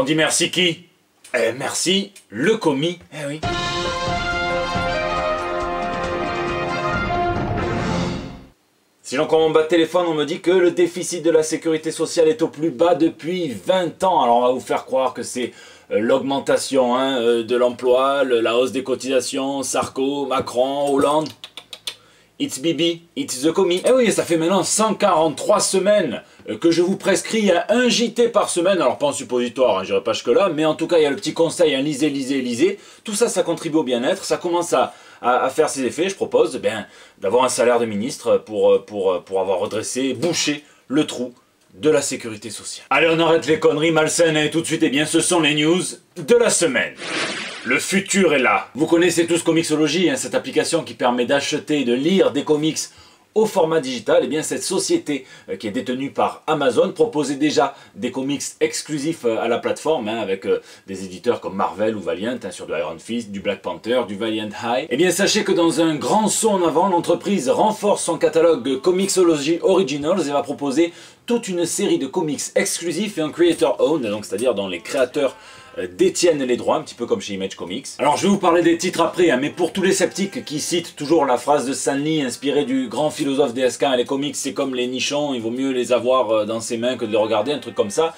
On dit merci qui? Merci le commis. Eh oui. Sinon, quand on bat de téléphone, on me dit que le déficit de la sécurité sociale est au plus bas depuis 20 ans. Alors on va vous faire croire que c'est l'augmentation de l'emploi, la hausse des cotisations, Sarko, Macron, Hollande. It's Bibi, it's the commis. Eh oui, ça fait maintenant 143 semaines que je vous prescris à un JT par semaine. Alors pas en suppositoire, j'irai pas jusque là, mais en tout cas il y a le petit conseil, lisez, lisez, lisez. Tout ça, ça contribue au bien-être, ça commence à faire ses effets. Je propose d'avoir un salaire de ministre pour avoir redressé, bouché le trou de la sécurité sociale. Allez, on arrête les conneries malsaines et tout de suite, ce sont les news de la semaine. Le futur est là. Vous connaissez tous Comixology, cette application qui permet d'acheter et de lire des comics au format digital. Cette société qui est détenue par Amazon proposait déjà des comics exclusifs à la plateforme avec des éditeurs comme Marvel ou Valiant sur du Iron Fist, du Black Panther, du Valiant High. Sachez que dans un grand saut en avant, l'entreprise renforce son catalogue Comixology Originals et va proposer toute une série de comics exclusifs et en creator owned, donc c'est-à-dire dont les créateurs détiennent les droits, un petit peu comme chez Image Comics. Alors je vais vous parler des titres après, mais pour tous les sceptiques qui citent toujours la phrase de Stan Lee inspirée du grand philosophe DSK, les comics c'est comme les nichons, il vaut mieux les avoir dans ses mains que de les regarder, un truc comme ça.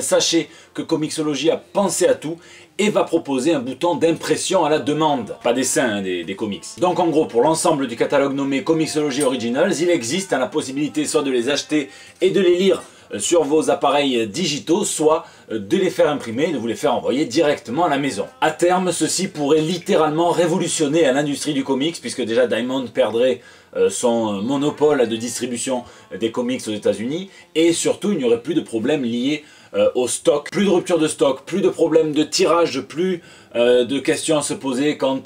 Sachez que Comixology a pensé à tout et va proposer un bouton d'impression à la demande. Pas dessin des comics. Donc en gros, pour l'ensemble du catalogue nommé Comixology Originals, il existe la possibilité soit de les acheter et de les lire sur vos appareils digitaux, soit de les faire imprimer et de vous les faire envoyer directement à la maison. À terme, ceci pourrait littéralement révolutionner l'industrie du comics, puisque déjà Diamond perdrait son monopole de distribution des comics aux États-Unis, et surtout il n'y aurait plus de problèmes liés au stock, plus de rupture de stock, plus de problèmes de tirage, plus de questions à se poser quant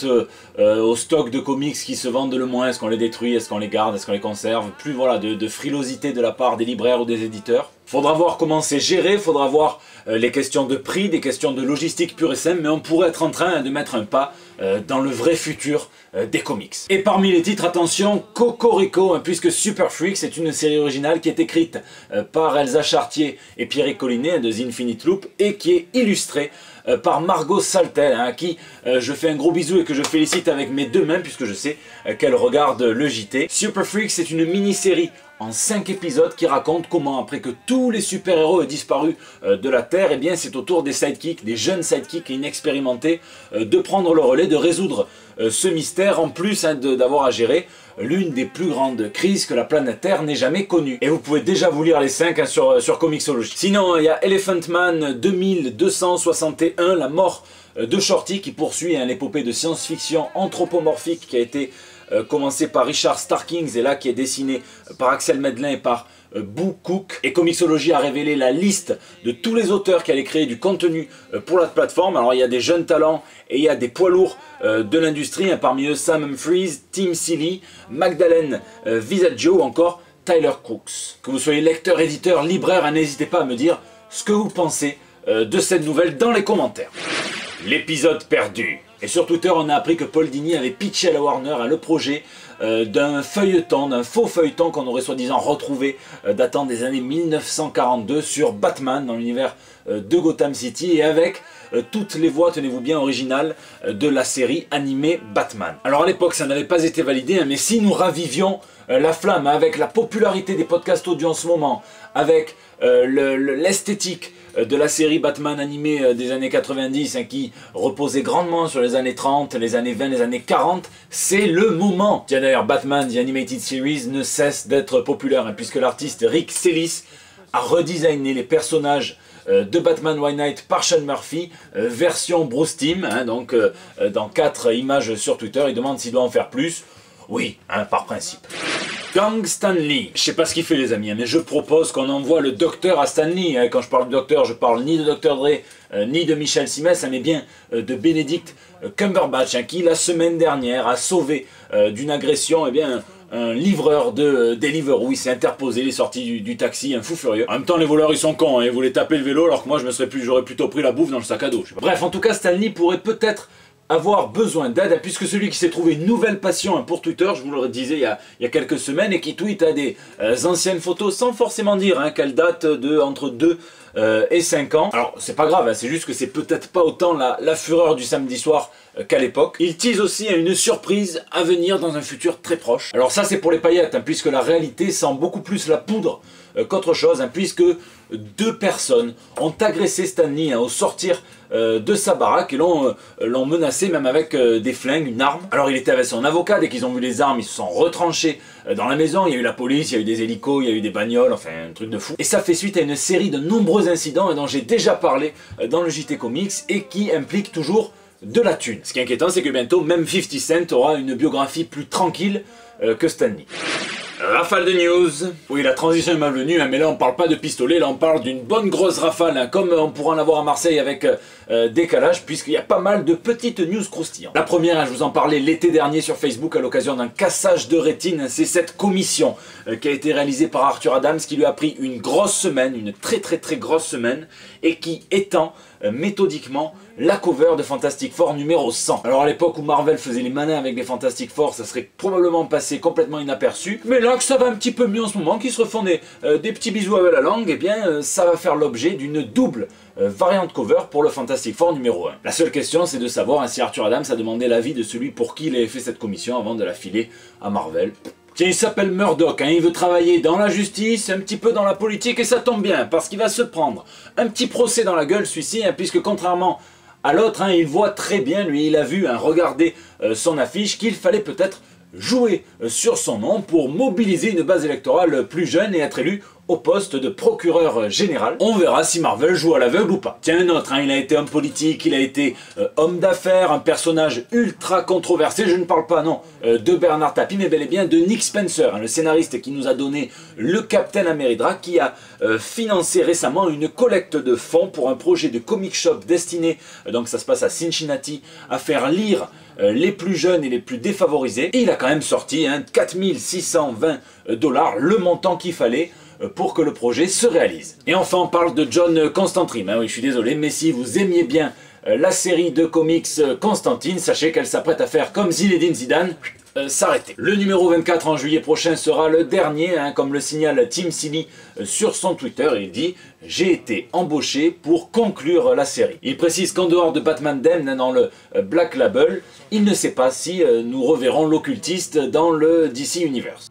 au stock de comics qui se vendent le moins, est-ce qu'on les détruit, est-ce qu'on les garde, est-ce qu'on les conserve, plus de frilosité de la part des libraires ou des éditeurs. Faudra voir comment c'est géré, faudra voir les questions de prix, des questions de logistique pure et simple, mais on pourrait être en train de mettre un pas dans le vrai futur des comics. Et parmi les titres, attention, Cocorico, puisque Super Freaks est une série originale qui est écrite par Elsa Chartier et Pierrick Collinet de The Infinite Loop et qui est illustrée par Margot Saltel, à qui je fais un gros bisou et que je félicite avec mes deux mains puisque je sais qu'elle regarde le JT. Super Freaks, c'est une mini-série en 5 épisodes qui raconte comment, après que tous les super-héros aient disparu de la Terre, c'est au tour des sidekicks, des jeunes sidekicks inexpérimentés, de prendre le relais, de résoudre ce mystère, en plus d'avoir à gérer l'une des plus grandes crises que la planète Terre n'ait jamais connue. Et vous pouvez déjà vous lire les 5 sur Comixology. Sinon, il y a Elephant Man 2261, la mort de Shorty, qui poursuit l'épopée de science-fiction anthropomorphique qui a été commencé par Richard Starkings et là qui est dessiné par Axel Medlin et par Boo Cook. Et Comixology a révélé la liste de tous les auteurs qui allaient créer du contenu pour la plateforme. Alors il y a des jeunes talents et il y a des poids lourds de l'industrie, parmi eux Sam Humphries, Tim Seeley, Magdalene Visaggio ou encore Tyler Crooks. Que vous soyez lecteur, éditeur, libraire, n'hésitez pas à me dire ce que vous pensez de cette nouvelle dans les commentaires. L'épisode perdu. Et sur Twitter, on a appris que Paul Dini avait pitché à la Warner le projet d'un feuilleton, d'un faux feuilleton qu'on aurait soi-disant retrouvé datant des années 1942 sur Batman dans l'univers de Gotham City et avec toutes les voix, tenez-vous bien, originales de la série animée Batman. Alors à l'époque, ça n'avait pas été validé, mais si nous ravivions la flamme avec la popularité des podcasts audio en ce moment, avec l'esthétique de la série Batman animée des années 90 qui reposait grandement sur les années 30, les années 20, les années 40, c'est le moment. Tiens d'ailleurs, Batman The Animated Series ne cesse d'être populaire puisque l'artiste Rick Sellis a redesigné les personnages de Batman White Knight par Sean Murphy, version Bruce Timm, donc dans 4 images sur Twitter. Il demande s'il doit en faire plus. Oui, par principe. Gang Stan Lee. Je sais pas ce qu'il fait les amis, mais je propose qu'on envoie le docteur à Stan Lee. Quand je parle de docteur, je parle ni de Dr. Dre, ni de Michel Simès, mais bien de Benedict Cumberbatch, qui la semaine dernière a sauvé d'une agression un livreur de Deliveroo. Il s'est interposé, il est sorti du taxi, un fou furieux. En même temps, les voleurs ils sont cons, ils voulaient taper le vélo alors que moi j'aurais plutôt pris la bouffe dans le sac à dos. Bref, en tout cas, Stan Lee pourrait peut-être avoir besoin d'aide, puisque celui qui s'est trouvé une nouvelle passion pour Twitter, je vous le disais il y a quelques semaines, et qui tweet à des anciennes photos sans forcément dire qu'elles datent de entre 2 et 5 ans. Alors c'est pas grave, c'est juste que c'est peut-être pas autant la fureur du samedi soir qu'à l'époque. Il tease aussi à une surprise à venir dans un futur très proche. Alors ça c'est pour les paillettes, puisque la réalité sent beaucoup plus la poudre qu'autre chose, puisque 2 personnes ont agressé Stan Lee au sortir de sa baraque et l'ont menacé même avec des flingues, une arme. Alors il était avec son avocat, dès qu'ils ont vu les armes, ils se sont retranchés dans la maison, il y a eu la police, il y a eu des hélicos, il y a eu des bagnoles, enfin un truc de fou. Et ça fait suite à une série de nombreux incidents dont j'ai déjà parlé dans le JT Comics et qui impliquent toujours de la thune. Ce qui est inquiétant, c'est que bientôt, même 50 Cent aura une biographie plus tranquille que Stan Lee. Rafale de news. Oui, la transition est malvenue, mais là on parle pas de pistolet, là on parle d'une bonne grosse rafale, comme on pourra en avoir à Marseille avec décalage, puisqu'il y a pas mal de petites news croustillantes. La première, je vous en parlais l'été dernier sur Facebook à l'occasion d'un cassage de rétine, c'est cette commission qui a été réalisée par Arthur Adams, qui lui a pris une grosse semaine, une très grosse semaine, et qui étend méthodiquement la cover de Fantastic Four numéro 100. Alors à l'époque où Marvel faisait les manins avec les Fantastic Four, ça serait probablement passé complètement inaperçu, mais là que ça va un petit peu mieux en ce moment, qu'ils se refont des petits bisous avec la langue, et bien ça va faire l'objet d'une double variante cover pour le Fantastic Four numéro 1. La seule question c'est de savoir si Arthur Adams a demandé l'avis de celui pour qui il avait fait cette commission avant de la filer à Marvel. Tiens, il s'appelle Murdoch, il veut travailler dans la justice, un petit peu dans la politique, et ça tombe bien, parce qu'il va se prendre un petit procès dans la gueule, celui-ci, puisque contrairement à l'autre, il voit très bien, lui, il a vu, regarder son affiche, qu'il fallait peut-être jouer sur son nom pour mobiliser une base électorale plus jeune et être élu au poste de procureur général. On verra si Marvel joue à l'aveugle ou pas. Tiens, un autre, il a été homme politique, il a été homme d'affaires, un personnage ultra controversé, je ne parle pas, non, de Bernard Tapie, mais bel et bien de Nick Spencer, le scénariste qui nous a donné le Captain America, qui a financé récemment une collecte de fonds pour un projet de comic shop destiné, donc ça se passe à Cincinnati, à faire lire les plus jeunes et les plus défavorisés. Et il a quand même sorti 4620 $, le montant qu'il fallait pour que le projet se réalise. Et enfin on parle de John Constantine, oui je suis désolé, mais si vous aimiez bien la série de comics Constantine, sachez qu'elle s'apprête à faire comme Zinedine Zidane, s'arrêter. Le numéro 24 en juillet prochain sera le dernier, comme le signale Tim Seeley sur son Twitter, il dit « J'ai été embauché pour conclure la série ». Il précise qu'en dehors de Batman Damned dans le Black Label, il ne sait pas si nous reverrons l'occultiste dans le DC Universe.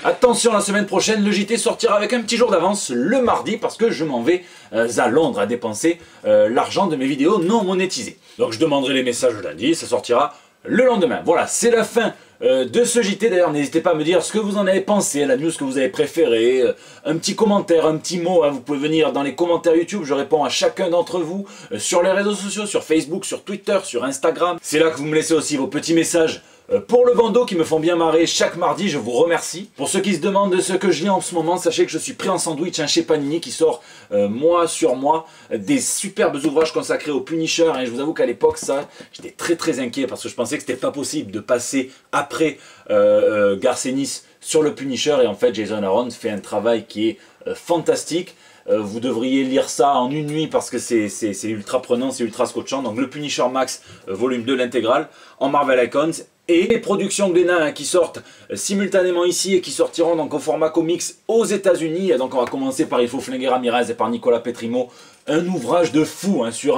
Attention, la semaine prochaine, le JT sortira avec un petit jour d'avance, le mardi, parce que je m'en vais à Londres à dépenser l'argent de mes vidéos non monétisées. Donc je demanderai les messages le lundi, ça sortira le lendemain. Voilà, c'est la fin de ce JT. D'ailleurs, n'hésitez pas à me dire ce que vous en avez pensé, la news que vous avez préférée, un petit commentaire, un petit mot, vous pouvez venir dans les commentaires YouTube, je réponds à chacun d'entre vous, sur les réseaux sociaux, sur Facebook, sur Twitter, sur Instagram. C'est là que vous me laissez aussi vos petits messages pour le bandeau qui me font bien marrer chaque mardi, je vous remercie. Pour ceux qui se demandent de ce que je lis en ce moment, sachez que je suis pris en sandwich chez Panini qui sort mois sur mois des superbes ouvrages consacrés au Punisher. Et je vous avoue qu'à l'époque, ça, j'étais très inquiet parce que je pensais que c'était pas possible de passer après Garth Ennis sur le Punisher. Et en fait, Jason Aaron fait un travail qui est fantastique. Vous devriez lire ça en une nuit parce que c'est ultra prenant, c'est ultra scotchant. Donc le Punisher Max, volume 2, l'intégrale, en Marvel Icons. Et les productions Glénat qui sortent simultanément ici et qui sortiront donc au format comics aux États-Unis. Donc on va commencer par Il faut flinguer Ramirez et par Nicolas Petrimo. Un ouvrage de fou sur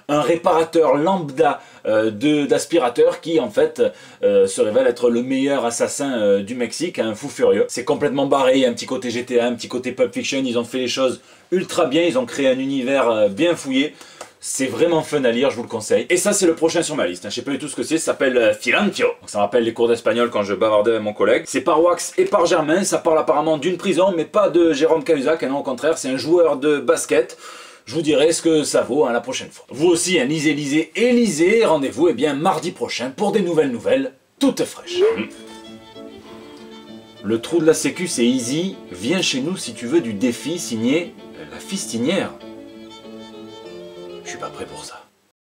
un réparateur lambda d'aspirateur qui en fait se révèle être le meilleur assassin du Mexique, un fou furieux. C'est complètement barré, il y a un petit côté GTA, un petit côté Pulp Fiction, ils ont fait les choses ultra bien, ils ont créé un univers bien fouillé. C'est vraiment fun à lire, je vous le conseille. Et ça, c'est le prochain sur ma liste. Je sais pas du tout ce que c'est, ça s'appelle Filantio. Donc, ça me rappelle les cours d'espagnol quand je bavardais avec mon collègue. C'est par Wax et par Germain, ça parle apparemment d'une prison, mais pas de Jérôme Cahuzac, non, au contraire, c'est un joueur de basket. Je vous dirai ce que ça vaut la prochaine fois. Vous aussi, lisez et lisez. Rendez-vous mardi prochain pour des nouvelles toutes fraîches. Le trou de la sécu, c'est easy. Viens chez nous si tu veux du défi signé La Fistinière. Je suis pas prêt pour ça.